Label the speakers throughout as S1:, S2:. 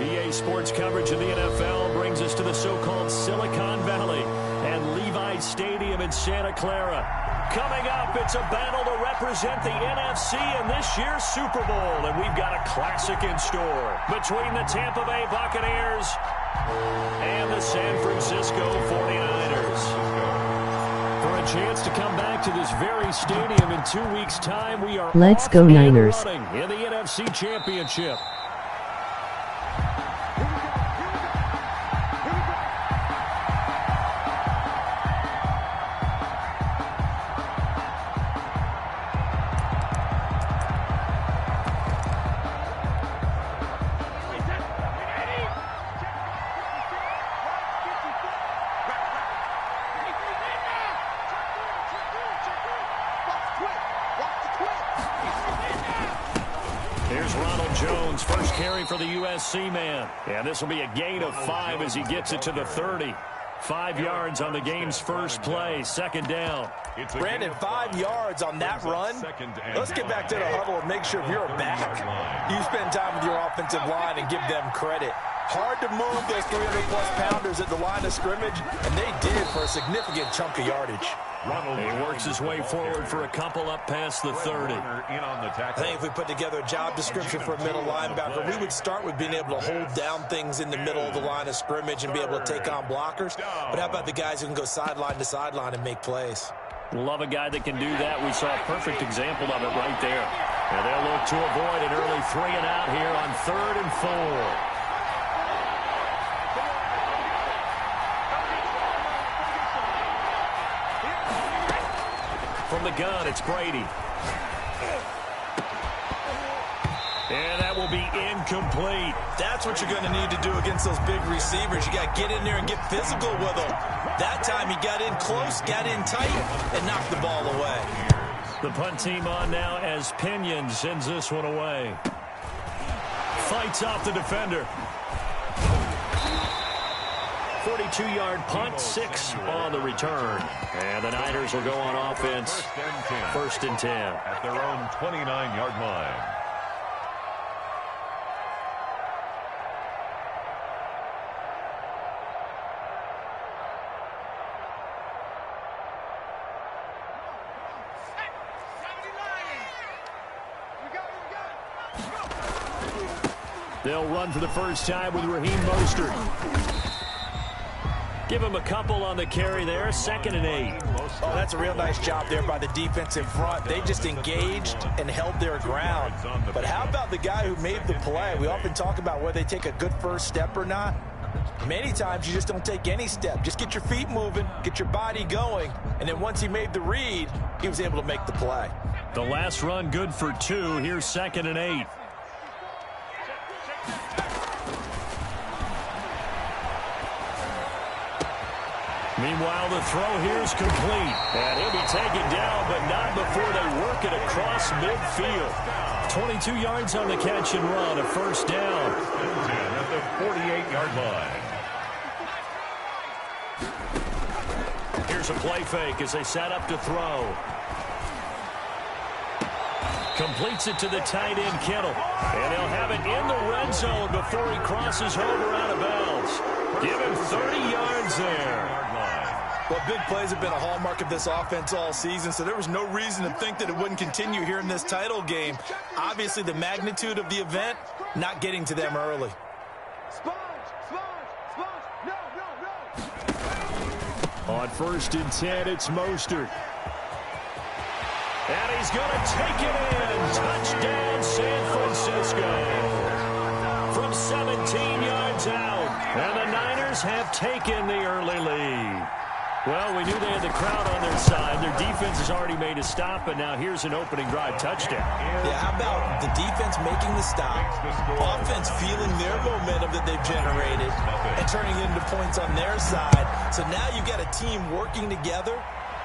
S1: EA Sports coverage of the NFL brings us to the so-called Silicon Valley and Levi Stadium in Santa Clara. Coming up, it's a battle to represent the NFC in this year's Super Bowl, and we've got a classic in store between the Tampa Bay Buccaneers and the San Francisco 49ers. For a chance to come back to this very stadium in 2 weeks' time, we are
S2: Let's go Niners
S1: in the NFC Championship. Here's Ronald Jones, first carry for the USC man. And this will be a gain of 5 as he gets it to the 30. 5 yards on the game's first play, second down.
S3: Brandon, 5 yards on that run. Let's get back to the huddle and make sure if you're back, you spend time with your offensive line and give them credit. Hard to move those 300-plus pounders at the line of scrimmage, and they did for a significant chunk of yardage.
S1: He works his way forward for a couple up past the 30.
S3: I think if we put together a job description for a middle linebacker, we would start with being able to hold down things in the middle of the line of scrimmage and be able to take on blockers. But how about the guys who can go sideline to sideline and make plays?
S1: Love a guy that can do that. We saw a perfect example of it right there. And they'll look to avoid an early 3 and out here on 3rd and 4. From the gun, it's Brady. And that will be incomplete.
S3: That's what you're going to need to do against those big receivers. You got to get in there and get physical with them. That time he got in close, got in tight, and knocked the ball away.
S1: The punt team on now as Pinion sends this one away. Fights off the defender. 42-yard punt, 6 on the return. And the Niners will go on offense. 1st and 10.
S4: At their own 29-yard line.
S1: They'll run for the first time with Raheem Mostert. Give him a couple on the carry there. 2nd and 8.
S3: Oh, that's a real nice job there by the defense in front. They just engaged and held their ground. But how about the guy who made the play? We often talk about whether they take a good first step or not. Many times you just don't take any step. Just get your feet moving, get your body going, and then once he made the read, he was able to make the play.
S1: The last run good for 2. Here's 2nd and 8. Meanwhile, the throw here is complete. And he'll be taken down, but not before they work it across midfield. 22 yards on the catch and run, a first down.
S4: At the 48-yard line.
S1: Here's a play fake as they set up to throw. Completes it to the tight end, Kittle. And he'll have it in the red zone before he crosses over out of bounds. Give him 30 yards there.
S3: Well, big plays have been a hallmark of this offense all season, so there was no reason to think that it wouldn't continue here in this title game. Obviously, the magnitude of the event not getting to them early.
S1: On 1st and 10, it's Mostert. And he's going to take it in. Touchdown, San Francisco. From 17 yards out. And the Niners have taken the early lead. Well, we knew they had the crowd on their side. Their defense has already made a stop, and now here's an opening drive touchdown.
S3: Yeah, how about the defense making the stop, offense feeling their momentum that they've generated, and turning it into points on their side. So now you've got a team working together,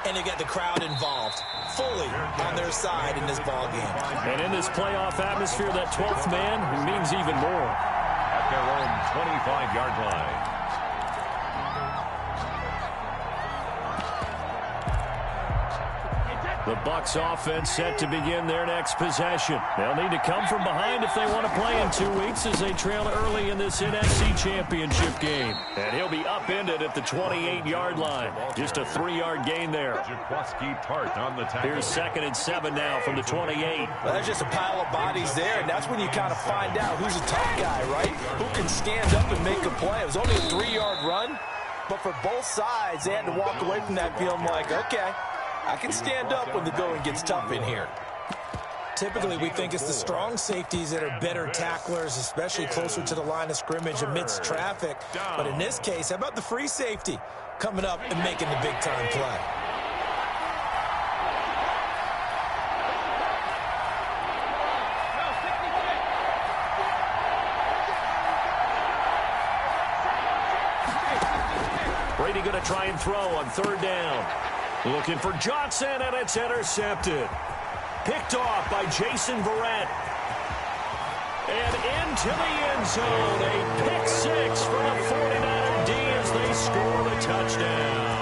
S3: and you got the crowd involved fully on their side in this ball game.
S1: And in this playoff atmosphere, that 12th man means even more.
S4: At their own 25-yard line.
S1: The Bucs offense set to begin their next possession. They'll need to come from behind if they want to play in 2 weeks as they trail early in this NFC Championship game. And he'll be upended at the 28-yard line. Just a 3-yard gain there.
S4: On the tackle.
S1: Here's 2nd and 7 now from the 28.
S3: Well, there's just a pile of bodies there, and that's when you kind of find out who's a tough guy, right? Who can stand up and make a play. It was only a 3-yard run, but for both sides, they had to walk away from that feeling like, okay, I can stand up when the going gets tough in here.
S2: Typically, we think it's the strong safeties that are better tacklers, especially closer to the line of scrimmage amidst traffic. But in this case, how about the free safety coming up and making the big-time play?
S1: Brady going to try and throw on 3rd down. Looking for Johnson, and it's intercepted. Picked off by Jason Verrett. And into the end zone. A pick 6 for the 49er D as they score the touchdown.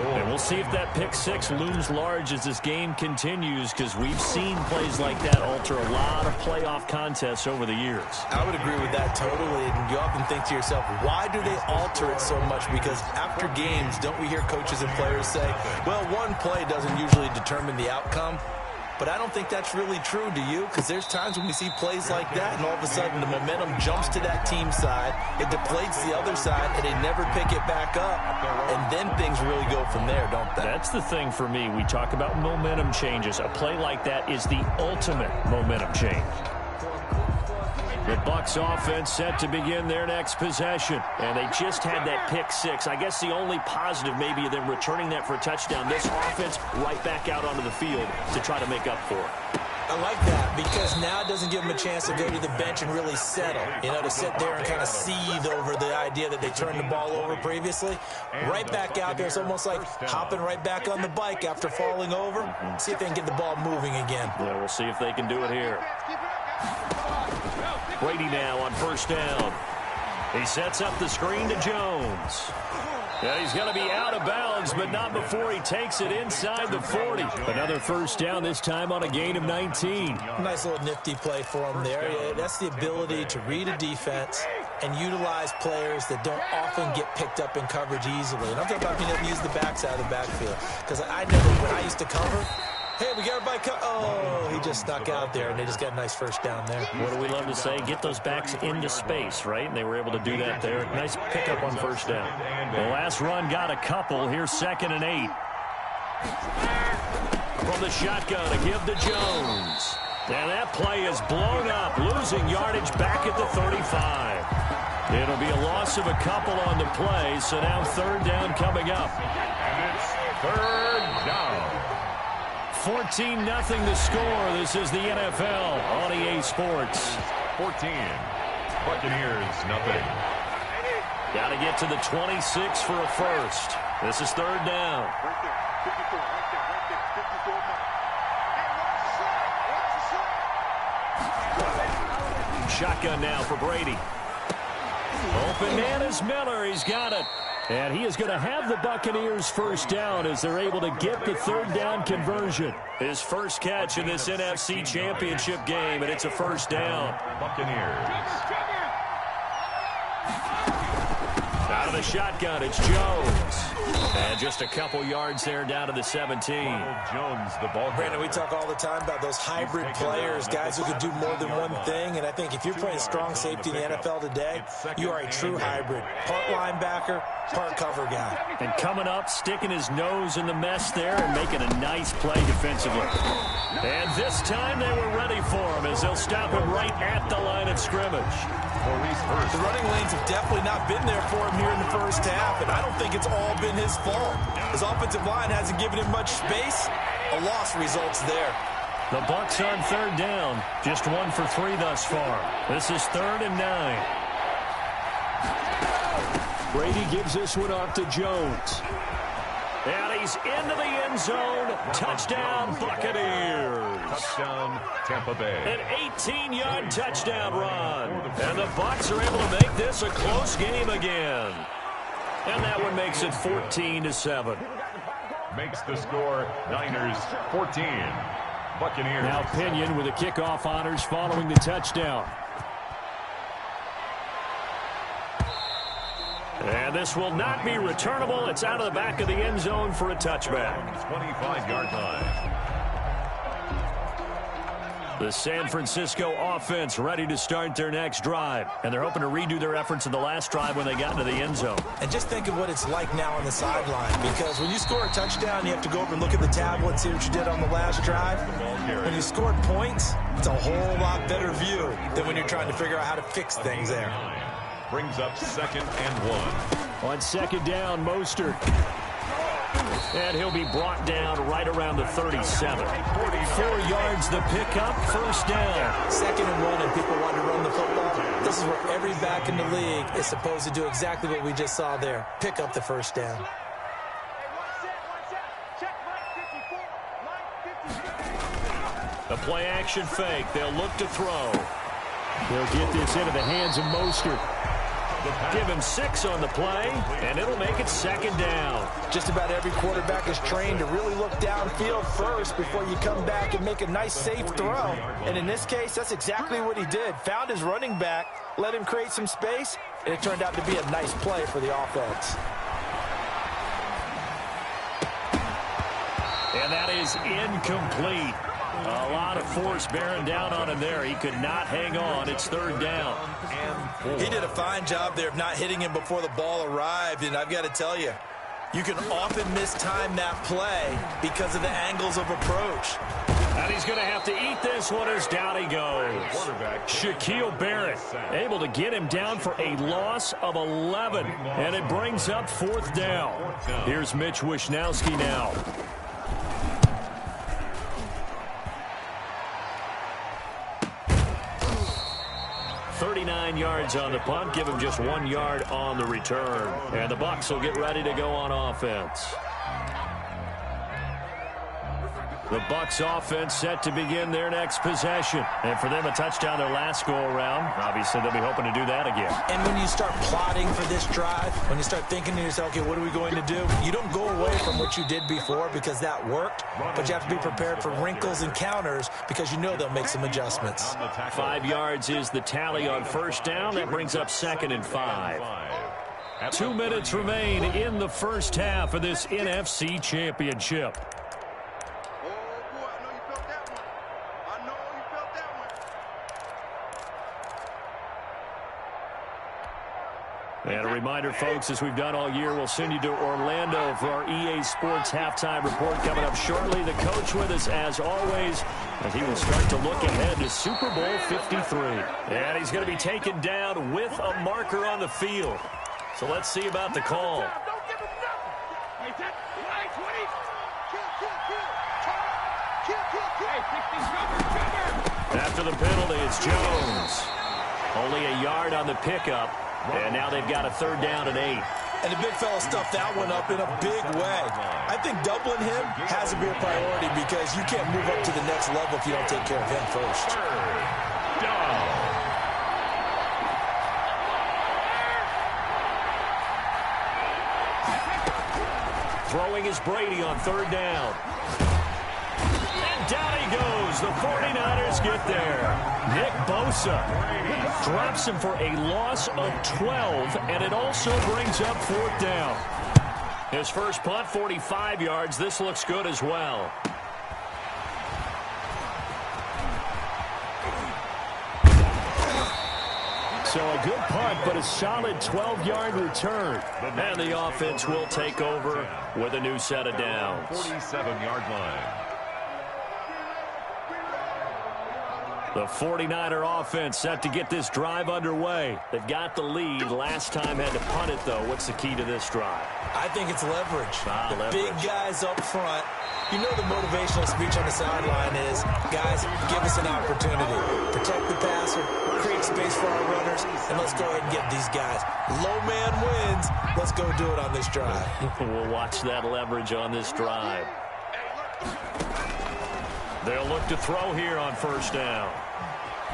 S1: And we'll see if that pick 6 looms large as this game continues, because we've seen plays like that alter a lot of playoff contests over the years.
S3: I would agree with that totally, and you often think to yourself, why do they alter it so much? Because after games, don't we hear coaches and players say, well, one play doesn't usually determine the outcome? But I don't think that's really true, do you? Because there's times when we see plays like that, and all of a sudden the momentum jumps to that team side, it deflates the other side, and they never pick it back up. And then things really go from there, don't they?
S1: That's the thing for me. We talk about momentum changes. A play like that is the ultimate momentum change. The Bucs offense set to begin their next possession. And they just had that pick 6. I guess the only positive maybe of them returning that for a touchdown. This offense right back out onto the field to try to make up for it.
S2: I like that, because now it doesn't give them a chance to go to the bench and really settle. You know, to sit there and kind of seethe over the idea that they turned the ball over previously. Right back out there. It's almost like hopping right back on the bike after falling over. See if they can get the ball moving again.
S1: Yeah, we'll see if they can do it here. Brady now on 1st down. He sets up the screen to Jones. And he's going to be out of bounds, but not before he takes it inside the 40. Another 1st down, this time on a gain of 19.
S2: Nice little nifty play for him there. Yeah, that's the ability to read a defense and utilize players that don't often get picked up in coverage easily. And I'm talking about being able to use the backs out of the backfield. Because when I used to cover, hey, we got everybody oh, he just stuck out there, and they just got a nice 1st down there.
S1: What do we love to say? Get those backs into space, right? And they were able to do that there. Nice pickup on 1st down. The last run got a couple. Here's 2nd and 8. From the shotgun to give to Jones. And that play is blown up, losing yardage back at the 35. It'll be a loss of a couple on the play, so now 3rd down coming up.
S4: And it's 3rd down.
S1: 14-0 the score. This is the NFL on EA Sports.
S4: 14. Buccaneers, nothing.
S1: Got to get to the 26 for a first. This is 3rd down. Shotgun now for Brady. Open man is Miller. He's got it. And he is going to have the Buccaneers 1st down as they're able to get the 3rd down conversion. His first catch in this NFC Championship game, and it's a 1st down.
S4: Buccaneers.
S1: Out of the shotgun, it's Jones. And just a couple yards there down to the 17.
S4: Jones, the ball.
S2: Brandon, we talk all the time about those hybrid players, guys who can do more than one thing. And I think if you're playing strong safety in the NFL today, you are a true hybrid. Part linebacker, part cover guy.
S1: And coming up, sticking his nose in the mess there and making a nice play defensively. And this time they were ready for him as they'll stop him right at the line of scrimmage.
S2: The running lanes have definitely not been there for him here in the 1st half, and I don't think it's all been his fault. His offensive line hasn't given him much space. A loss results there.
S1: The Bucs on 3rd down. Just 1 for 3 thus far. This is 3rd and 9. Brady gives this one off to Jones. And he's into the end zone. Touchdown, Buccaneers.
S4: Touchdown, Tampa Bay.
S1: An 18-yard touchdown run. And the Bucs are able to make this a close game again. And that one makes it 14-7.
S4: makes the score Niners 14. Buccaneers.
S1: Now Pinion with the kickoff honors following the touchdown. And this will not be returnable. It's out of the back of the end zone for a touchback.
S4: 25-yard line.
S1: The San Francisco offense ready to start their next drive. And they're hoping to redo their efforts in the last drive when they got into the end zone.
S2: And just think of what it's like now on the sideline. Because when you score a touchdown, you have to go over and look at the tablet, see what you did on the last drive. When you scored points, it's a whole lot better view than when you're trying to figure out how to fix things there.
S4: Brings up 2nd and 1.
S1: On 2nd down, Mostert. And he'll be brought down right around the 37. 4 yards the pickup, first down.
S2: 2nd and 1, and people want to run the football. This is where every back in the league is supposed to do exactly what we just saw there. Pick up the first down.
S1: The play action fake. They'll look to throw. They'll get this into the hands of Mostert. Give him 6 on the play, and it'll make it 2nd down.
S3: Just about every quarterback is trained to really look downfield first before you come back and make a nice, safe throw. And in this case, that's exactly what he did. Found his running back, let him create some space, and it turned out to be a nice play for the offense.
S1: And that is incomplete. A lot of force bearing down on him there. He could not hang on. It's 3rd down.
S2: He did a fine job there of not hitting him before the ball arrived, and I've got to tell you, you can often mistime that play because of the angles of approach.
S1: And he's going to have to eat this one as down he goes. Shaquille Barrett able to get him down for a loss of 11, and it brings up 4th down. Here's Mitch Wishnowsky now. 39 yards on the punt. Give him just 1 yard on the return. And the Bucs will get ready to go on offense. The Bucs offense set to begin their next possession. And for them, a touchdown their last go-around. Obviously, they'll be hoping to do that again.
S2: And when you start plotting for this drive, when you start thinking to yourself, okay, what are we going to do? You don't go away from what you did before because that worked, but you have to be prepared for wrinkles and counters because you know they'll make some adjustments.
S1: 5 yards is the tally on first down. That brings up 2nd and 5. 2 minutes remain in the first half of this NFC Championship. And a reminder, folks, as we've done all year, we'll send you to Orlando for our EA Sports halftime report coming up shortly. The coach with us, as always, and he will start to look ahead to Super Bowl 53. And he's going to be taken down with a marker on the field. So let's see about the call. After the penalty, it's Jones. Only a yard on the pickup. And now they've got a 3rd down and 8.
S2: And the big fella stuffed that one up in a big way. I think doubling him has to be a priority because you can't move up to the next level if you don't take care of him first.
S4: 3rd down.
S1: Throwing is Brady on 3rd down. And down he goes. The 49ers get there. Nick Bosa drops him for a loss of 12, and it also brings up 4th down. His first punt, 45 yards. This looks good as well. So a good punt, but a solid 12-yard return. And the offense will take over with a new set of downs.
S4: 47-yard line.
S1: The 49er offense set to get this drive underway. They've got the lead. Last time had to punt it, though. What's the key to this drive?
S2: I think it's leverage.
S1: Leverage.
S2: Big guys up front. You know the motivational speech on the sideline is, guys, give us an opportunity. Protect the passer, create space for our runners, and let's go ahead and get these guys. Low man wins. Let's go do it on this drive.
S1: We'll watch that leverage on this drive. They'll look to throw here on first down.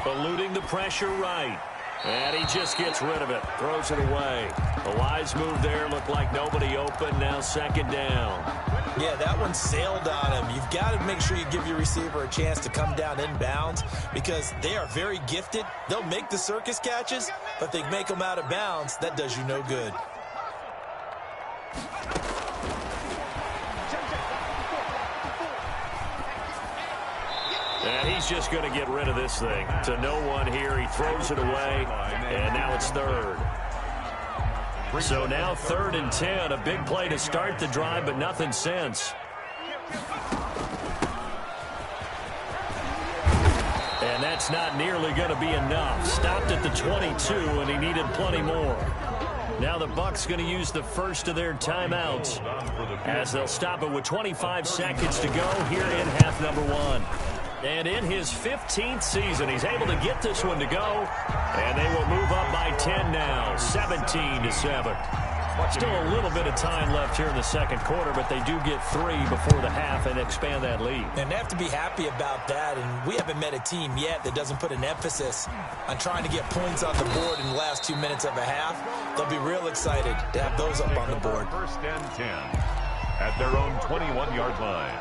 S1: Eluding the pressure right. And he just gets rid of it. Throws it away. A wise move there. Looked like nobody open. Now 2nd down.
S2: Yeah, that one sailed on him. You've got to make sure you give your receiver a chance to come down inbounds because they are very gifted. They'll make the circus catches, but they make them out of bounds. That does you no good.
S1: And he's just going to get rid of this thing. To no one here. He throws it away, and now it's third. So now 3rd and 10. A big play to start the drive, but nothing since. And that's not nearly going to be enough. Stopped at the 22, and he needed plenty more. Now the Bucs going to use the first of their timeouts as they'll stop it with 25 seconds to go here in half number 1. And in his 15th season, he's able to get this one to go. And they will move up by 10 now, 17-7. Still a little bit of time left here in the second quarter, but they do get 3 before the half and expand that lead.
S2: And they have to be happy about that. And we haven't met a team yet that doesn't put an emphasis on trying to get points on the board in the last 2 minutes of a half. They'll be real excited to have those up on the board.
S4: 1st and 10 at their own 21-yard line.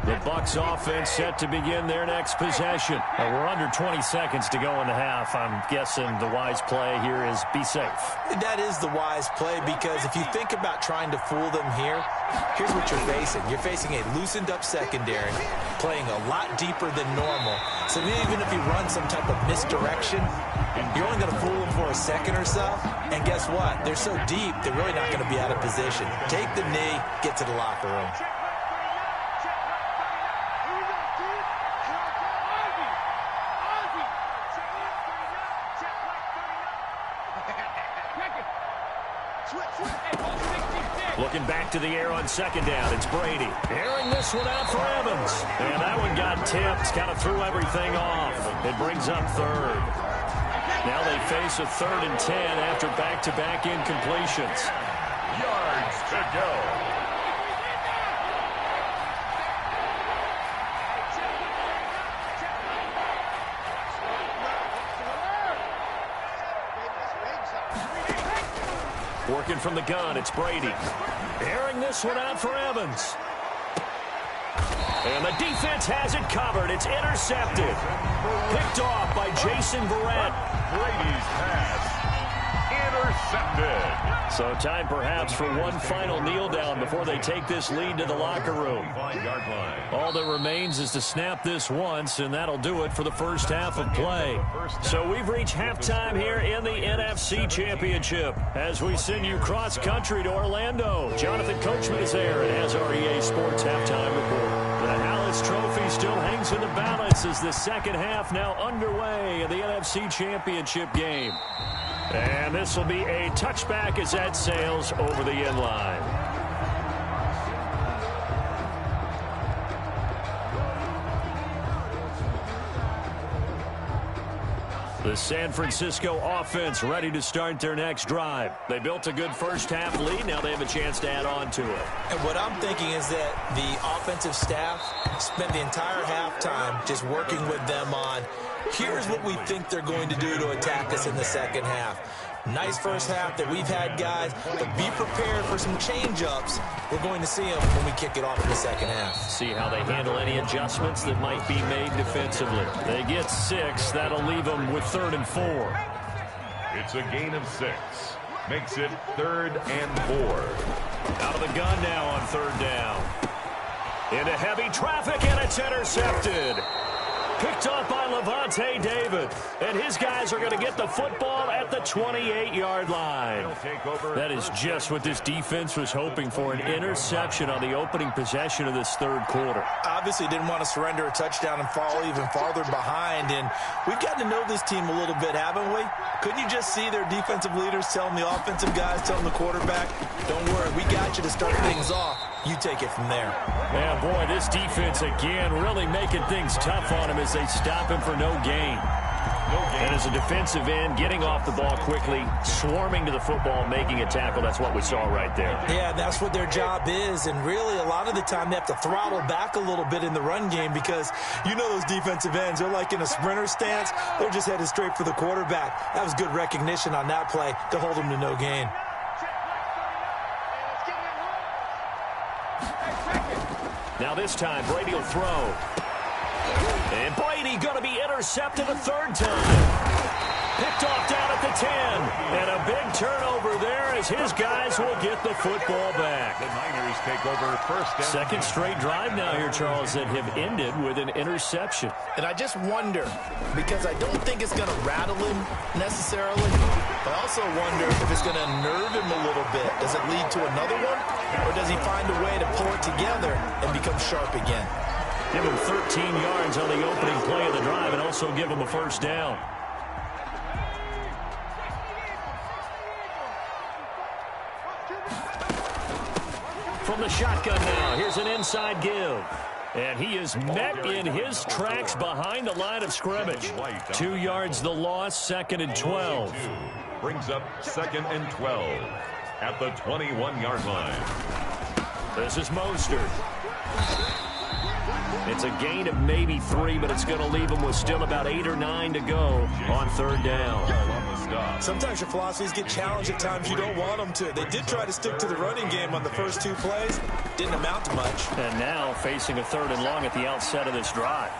S1: The Bucs offense set to begin their next possession. We're under 20 seconds to go in the half. I'm guessing the wise play here is be safe.
S2: That is the wise play because if you think about trying to fool them here, here's what you're facing. You're facing a loosened up secondary, playing a lot deeper than normal. So even if you run some type of misdirection, you're only going to fool them for a second or so. And guess what? They're so deep, they're really not going to be out of position. Take the knee, get to the locker room.
S1: Looking back to the air on 2nd down, it's Brady. Airing this one out for Evans. And that one got tipped, kind of threw everything off. It brings up 3rd. Now they face a 3rd and 10 after back-to-back incompletions.
S4: Yards to go.
S1: Working from the gun, it's Brady. Airing this one out for Evans. And the defense has it covered. It's intercepted. Picked off by Jason Verrett.
S4: Brady's pass intercepted.
S1: So time perhaps for one final kneel down before they take this lead to the locker room.
S4: 5-yard line.
S1: All that remains is to snap this once, and that'll do it for the first half of play. So we've reached halftime here in the NFC Championship as we send you cross-country to Orlando. Jonathan Coachman is there and has our EA Sports halftime report. The Hallis Trophy still hangs in the balance as the second half now underway in the NFC Championship game. And this will be a touchback as that sails over the end line. The San Francisco offense ready to start their next drive. They built a good first half lead. Now they have a chance to add on to it.
S2: And what I'm thinking is that the offensive staff spent the entire halftime just working with them on, here's what we think they're going to do to attack us in the second half. Nice first half that we've had, guys, but be prepared for some change-ups. We're going to see them when we kick it off in the second half.
S1: See how they handle any adjustments that might be made defensively. They get 6. That'll leave them with 3rd and 4.
S4: It's a gain of 6. Makes it 3rd and 4.
S1: Out of the gun now on 3rd down. Into heavy traffic, and it's intercepted. Picked off by Lavonte David. And his guys are going to get the football at the 28-yard line. That is just what this defense was hoping for, an interception on the opening possession of this third quarter.
S2: Obviously didn't want to surrender a touchdown and fall even farther behind. And we've gotten to know this team a little bit, haven't we? Couldn't you just see their defensive leaders telling the offensive guys, telling the quarterback, don't worry, we got you to start things off. You take it from there.
S1: Man, boy, this defense again really making things tough on him as they stop him for no gain. And as a defensive end, getting off the ball quickly, swarming to the football, making a tackle, that's what we saw right there.
S2: Yeah, that's what their job is. And really, a lot of the time, they have to throttle back a little bit in the run game because you know those defensive ends, they're like in a sprinter stance. They're just headed straight for the quarterback. That was good recognition on that play to hold them to no gain.
S1: Now this time, Brady will throw. And Brady going to be intercepted a third time. Picked off down at the 10. And a big turnover there as his guys will get the football back.
S4: The Niners take over first down.
S1: Second straight drive now here, Charles, that have ended with an interception.
S3: And I just wonder, because I don't think it's going to rattle him necessarily. I also wonder if it's going to unnerve him a little bit. Does it lead to another one? Or does he find a way to pull it together and become sharp again?
S1: Give him 13 yards on the opening play of the drive and also give him a first down. From the shotgun now, here's an inside give. And he is met in his tracks behind the line of scrimmage. 2 yards the loss, 2nd and 12.
S4: Brings up 2nd and 12 at the 21-yard line.
S1: This is Mostert. It's a gain of maybe 3, but it's going to leave him with still about 8 or 9 to go on third down.
S2: Sometimes your philosophies get challenged at times you don't want them to. They did try to stick to the running game on the first 2 plays. Didn't amount to much.
S1: And now facing a 3rd and long at the outset of this drive.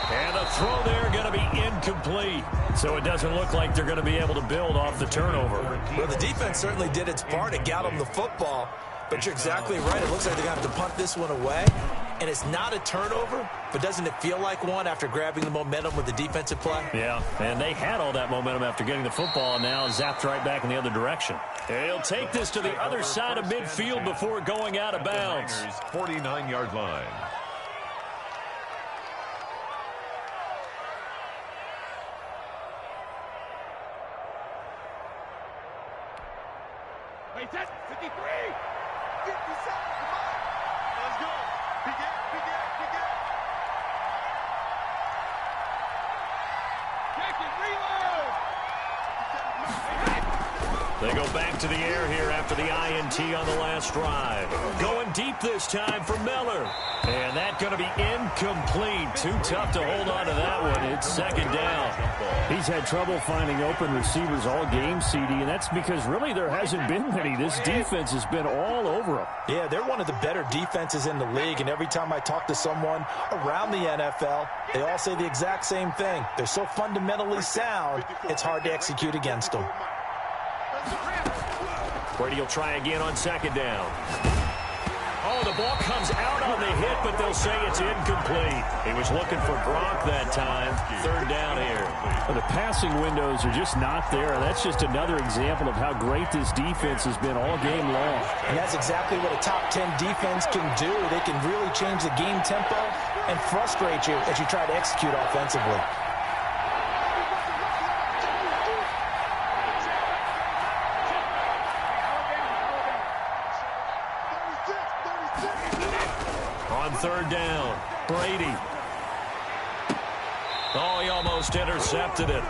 S1: And the throw there going to be incomplete. So it doesn't look like they're going to be able to build off the turnover.
S2: Well, the defense certainly did its part. It got them the football. But you're exactly right. It looks like they're going to have to punt this one away. And it's not a turnover, but doesn't it feel like one after grabbing the momentum with the defensive play?
S1: Yeah, and they had all that momentum after getting the football, and now zapped right back in the other direction. He'll take this to the other side of midfield before going out of bounds.
S4: 49-yard line.
S5: Wait, that's 53! 57, come on! Let's go! Begin! Check it, reload!
S1: They go back to the air here after the INT on the last drive. Going deep this time for Miller. And that going to be incomplete. Too tough to hold on to that one. It's 2nd down.
S6: He's had trouble finding open receivers all game, CD, and that's because really there hasn't been many. This defense has been all over him.
S2: Yeah, they're one of the better defenses in the league, and every time I talk to someone around the NFL, they all say the exact same thing. They're so fundamentally sound, it's hard to execute against them.
S1: Brady will try again on 2nd down. Oh, the ball comes out on the hit, but they'll say it's incomplete. He was looking for Gronk that time. 3rd down here.
S6: Well, the passing windows are just not there. That's just another example of how great this defense has been all game long.
S2: And that's exactly what a top 10 defense can do. They can really change the game tempo and frustrate you as you try to execute offensively.
S1: On 3rd down, Brady. Oh, he almost intercepted it.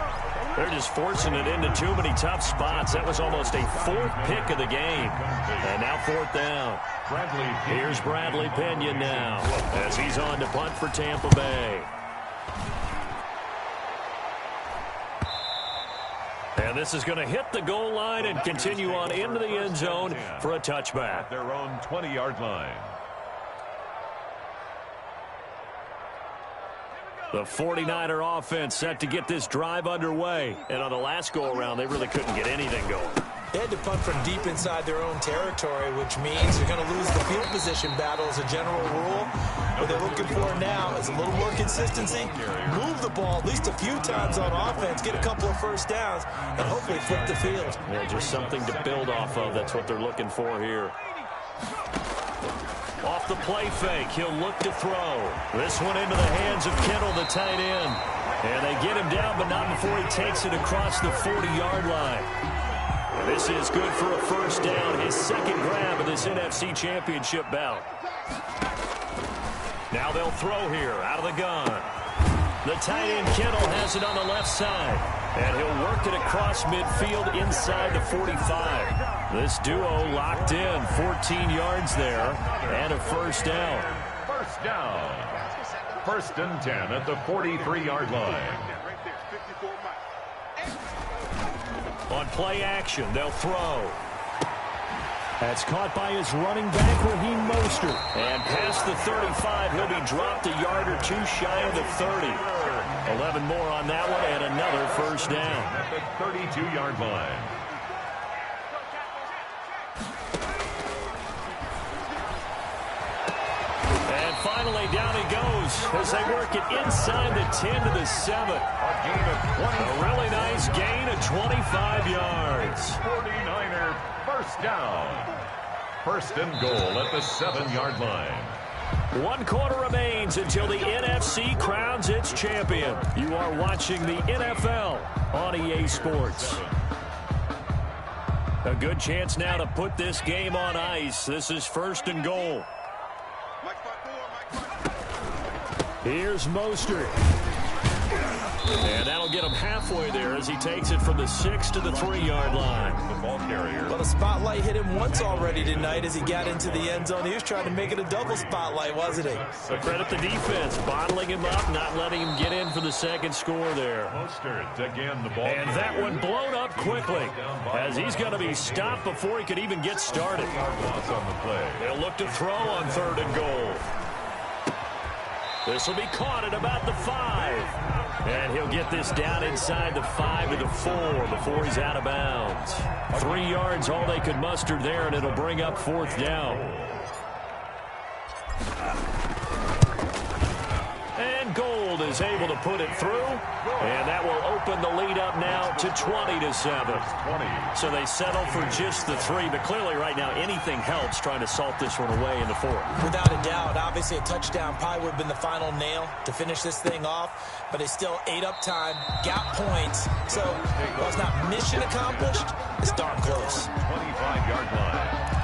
S1: They're just forcing it into too many tough spots. That was almost a 4th pick of the game. And now 4th down. Here's Bradley Pena now as he's on to punt for Tampa Bay. And this is going to hit the goal line and continue on into the end zone for a touchback.
S4: At their own 20-yard line.
S1: The 49er offense set to get this drive underway. And on the last go-around, they really couldn't get anything going.
S2: They had to punt from deep inside their own territory, which means they're going to lose the field position battle as a general rule. What they're looking for now is a little more consistency, move the ball at least a few times on offense, get a couple of first downs, and hopefully flip the field.
S1: Yeah, just something to build off of. That's what they're looking for here. Off the play fake, he'll look to throw. This one into the hands of Kittle, the tight end. And they get him down, but not before he takes it across the 40-yard line. This is good for a first down, his 2nd grab of this NFC Championship bout. Now they'll throw here out of the gun. The tight end Kittle has it on the left side. And he'll work it across midfield inside the 45. This duo locked in, 14 yards there, and a first down.
S4: First down. First and 10 at the 43-yard line.
S1: On play action, they'll throw. That's caught by his running back, Raheem Mostert. And past the 35, he'll be dropped a yard or two shy of the 30. 11 more on that one, and another first down.
S4: At the 32-yard line.
S1: And finally, down he goes as they work it inside the 10 to the 7.
S4: A gain of 20.
S1: A really nice gain of 25 yards.
S4: 49er first down. First and goal at the 7-yard line.
S1: 1 quarter remains until the NFC crowns its champion. You are watching the NFL on EA Sports. A good chance now to put this game on ice. This is first and goal. Here's Mostert. And that'll get him halfway there as he takes it from the 6 to the 3-yard line.
S4: The ball carrier.
S2: Well, the spotlight hit him once already tonight as he got into the end zone. He was trying to make it a double spotlight, wasn't he?
S1: But credit the defense, bottling him up, not letting him get in for the second score there.
S4: Mostert again, the ball.
S1: And that one blown up quickly as he's going to be stopped before he could even get started.
S4: Loss on the play.
S1: They'll look to throw on 3rd and goal. This will be caught at about the 5. And he'll get this down inside the 5 to the 4 before he's out of bounds. 3 yards, all they could muster there, and it'll bring up 4th down. And Gold is able to put it through, and that will open the lead up now to 20 to 7. So they settle for just the 3, but clearly right now anything helps trying to salt this one away in the 4th.
S2: Without a doubt, obviously a touchdown probably would have been the final nail to finish this thing off, but they still ate up time, got points, so while it's not mission accomplished, it's darn close.
S4: 25-yard line.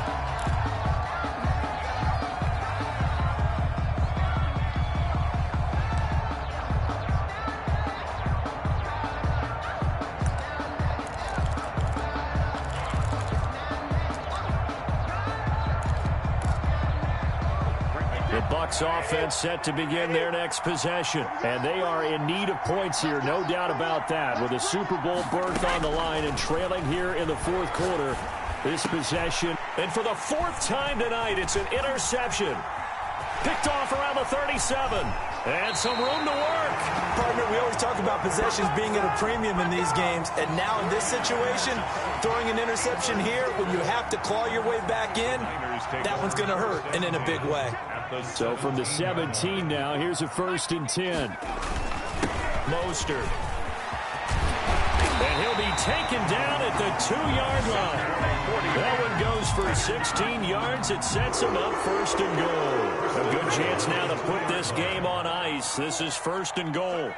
S1: Bucs offense set to begin their next possession. And they are in need of points here, no doubt about that. With a Super Bowl berth on the line and trailing here in the 4th quarter, this possession. And for the 4th time tonight, it's an interception. Picked off around the 37. And some room to work.
S2: Partner, we always talk about possessions being at a premium in these games. And now in this situation, throwing an interception here when you have to claw your way back in, that one's going to hurt, and in a big way.
S1: So from the 17 now, here's a 1st and 10. Mostert. And he'll be taken down at the 2-yard line. That one goes for 16 yards. It sets him up 1st and goal. A good chance now to put this game on ice. This is 1st and goal.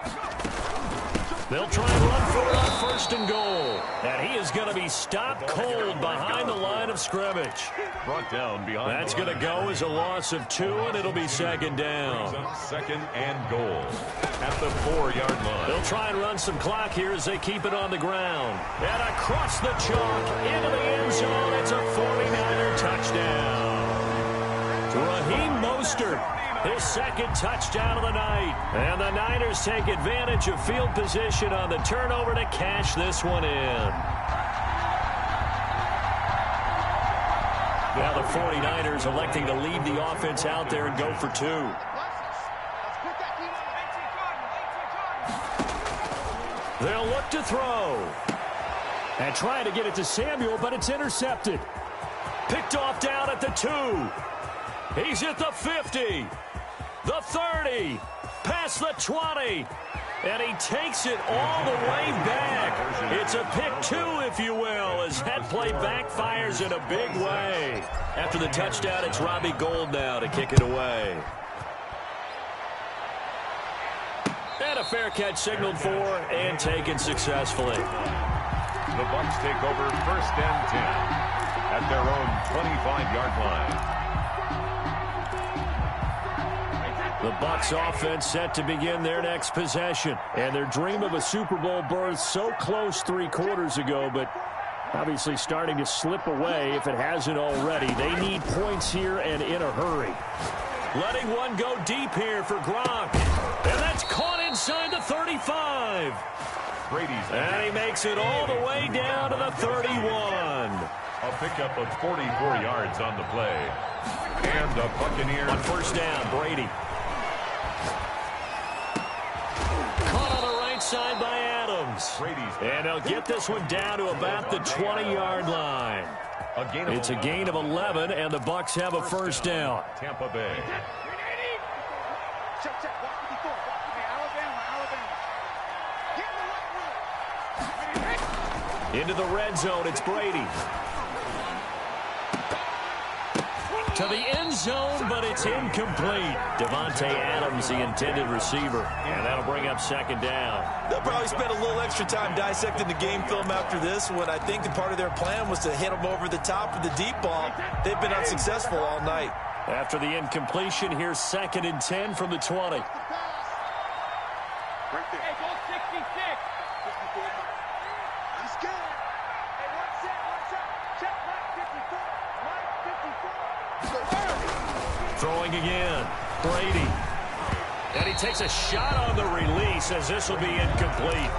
S1: They'll try and run for it on 1st and goal. And he is going to be stopped cold behind the line of scrimmage.
S4: Brought down behind.
S1: That's going to go as a loss of 2, and it'll be 2nd down.
S4: 2nd and goal at the 4-yard line.
S1: They'll try and run some clock here as they keep it on the ground. And across the chalk into the end zone. It's a 49er touchdown. Raheem Mostert. His 2nd touchdown of the night. And the Niners take advantage of field position on the turnover to cash this one in. Now the 49ers electing to leave the offense out there and go for 2. They'll look to throw. And trying to get it to Samuel, but it's intercepted. Picked off down at the 2. He's at the 50. The 30, past the 20, and he takes it all the way back. It's a pick 2, if you will, as that play backfires in a big way. After the touchdown, it's Robbie Gould now to kick it away. And a fair catch signaled for and taken successfully.
S4: The Bucs take over 1st and 10 at their own 25-yard line.
S1: The Bucs offense set to begin their next possession. And their dream of a Super Bowl berth so close 3 quarters ago, but obviously starting to slip away if it hasn't already. They need points here and in a hurry. Letting one go deep here for Gronk. And that's caught inside the 35. And he makes it all the way down to the 31.
S4: A pickup of 44 yards on the play. And the Buccaneers.
S1: On first down, Brady. Caught on the right side by Adams. And they'll get this one down to about the 20-yard line. It's a gain of 11, and the Bucs have a first down.
S4: Tampa Bay.
S1: Into the red zone, it's Brady. To the end zone, but it's incomplete. Davante Adams, the intended receiver. And that'll bring up second down.
S2: They'll probably spend a little extra time dissecting the game film after this one. I think that part of their plan was to hit them over the top of the deep ball. They've been unsuccessful all night.
S1: After the incompletion, here's 2nd and 10 from the 20. Throwing again, Brady. And he takes a shot on the release as this will be incomplete.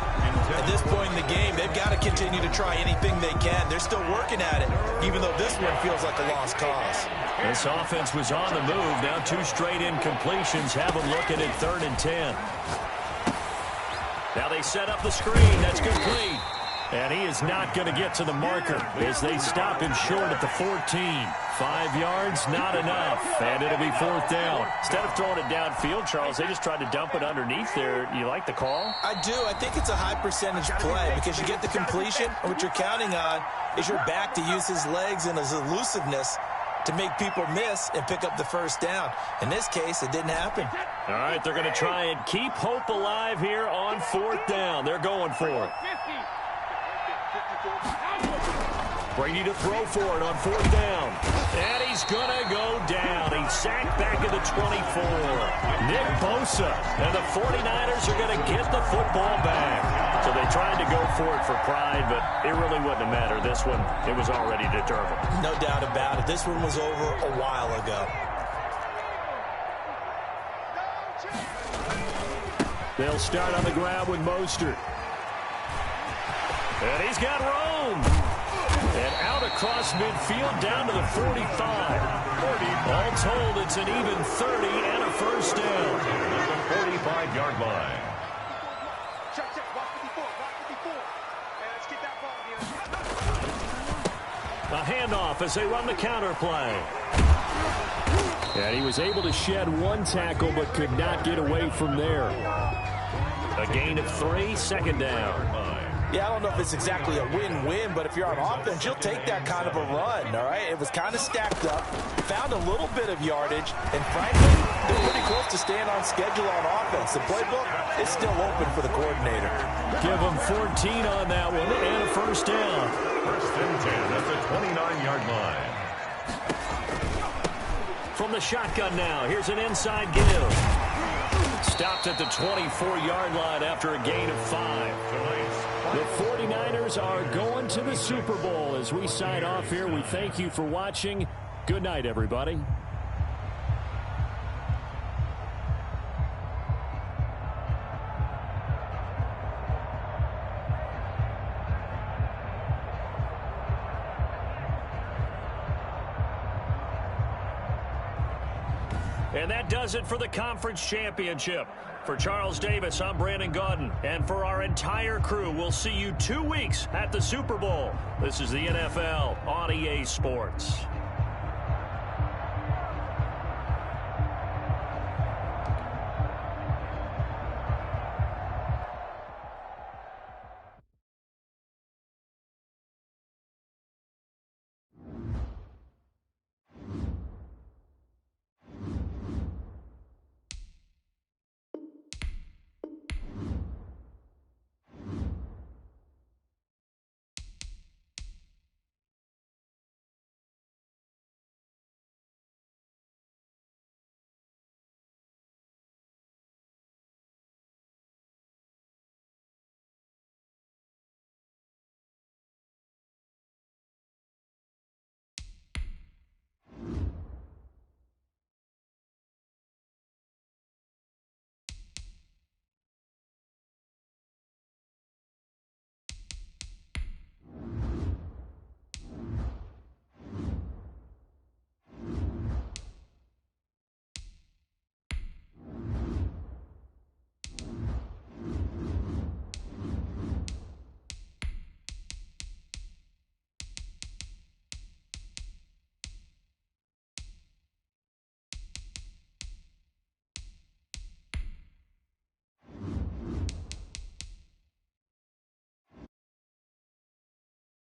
S2: At this point in the game, they've got to continue to try anything they can. They're still working at it, even though this one feels like a lost cause.
S1: This offense was on the move. Now 2 straight incompletions have them looking at 3rd and 10. Now they set up the screen. That's complete. And he is not going to get to the marker as they stop him short at the 14. 5 yards, not enough. And it'll be 4th down. Instead of throwing it downfield, Charles, they just tried to dump it underneath there. You like the call?
S2: I do. I think it's a high percentage play because you get the completion, and what you're counting on is your back to use his legs and his elusiveness to make people miss and pick up the first down. In this case, it didn't happen.
S1: All right, they're going to try and keep hope alive here on 4th down. They're going for it. Brady to throw for it on 4th down. And he's going to go down. He's sacked back at the 24. Nick Bosa. And the 49ers are going to get the football back. So they tried to go for it for pride, but it really wouldn't have mattered. This one, it was already determined.
S2: No doubt about it. This one was over a while ago.
S1: They'll start on the ground with Mostert. And he's got Rome. And out across midfield down to the 45. All told, it's an even 30 and a first down.
S4: At the 45-yard line.
S1: A handoff as they run the counter play. And he was able to shed 1 tackle but could not get away from there. A gain of 3, 2nd down.
S2: Yeah, I don't know if it's exactly a win-win, but if you're on offense, you'll take that kind of a run, all right? It was kind of stacked up, found a little bit of yardage, and frankly, they're pretty close to staying on schedule on offense. The playbook is still open for the coordinator.
S1: Give them 14 on that one and a first down.
S4: 1st and 10 at the 29-yard line.
S1: From the shotgun now, here's an inside give. Stopped at the 24-yard line after a gain of 5. The 49ers are going to the Super Bowl. As we sign off here, we thank you for watching. Good night, everybody. And that does it for the conference championship. For Charles Davis, I'm Brandon Gaudin. And for our entire crew, we'll see you 2 weeks at the Super Bowl. This is the NFL on EA Sports.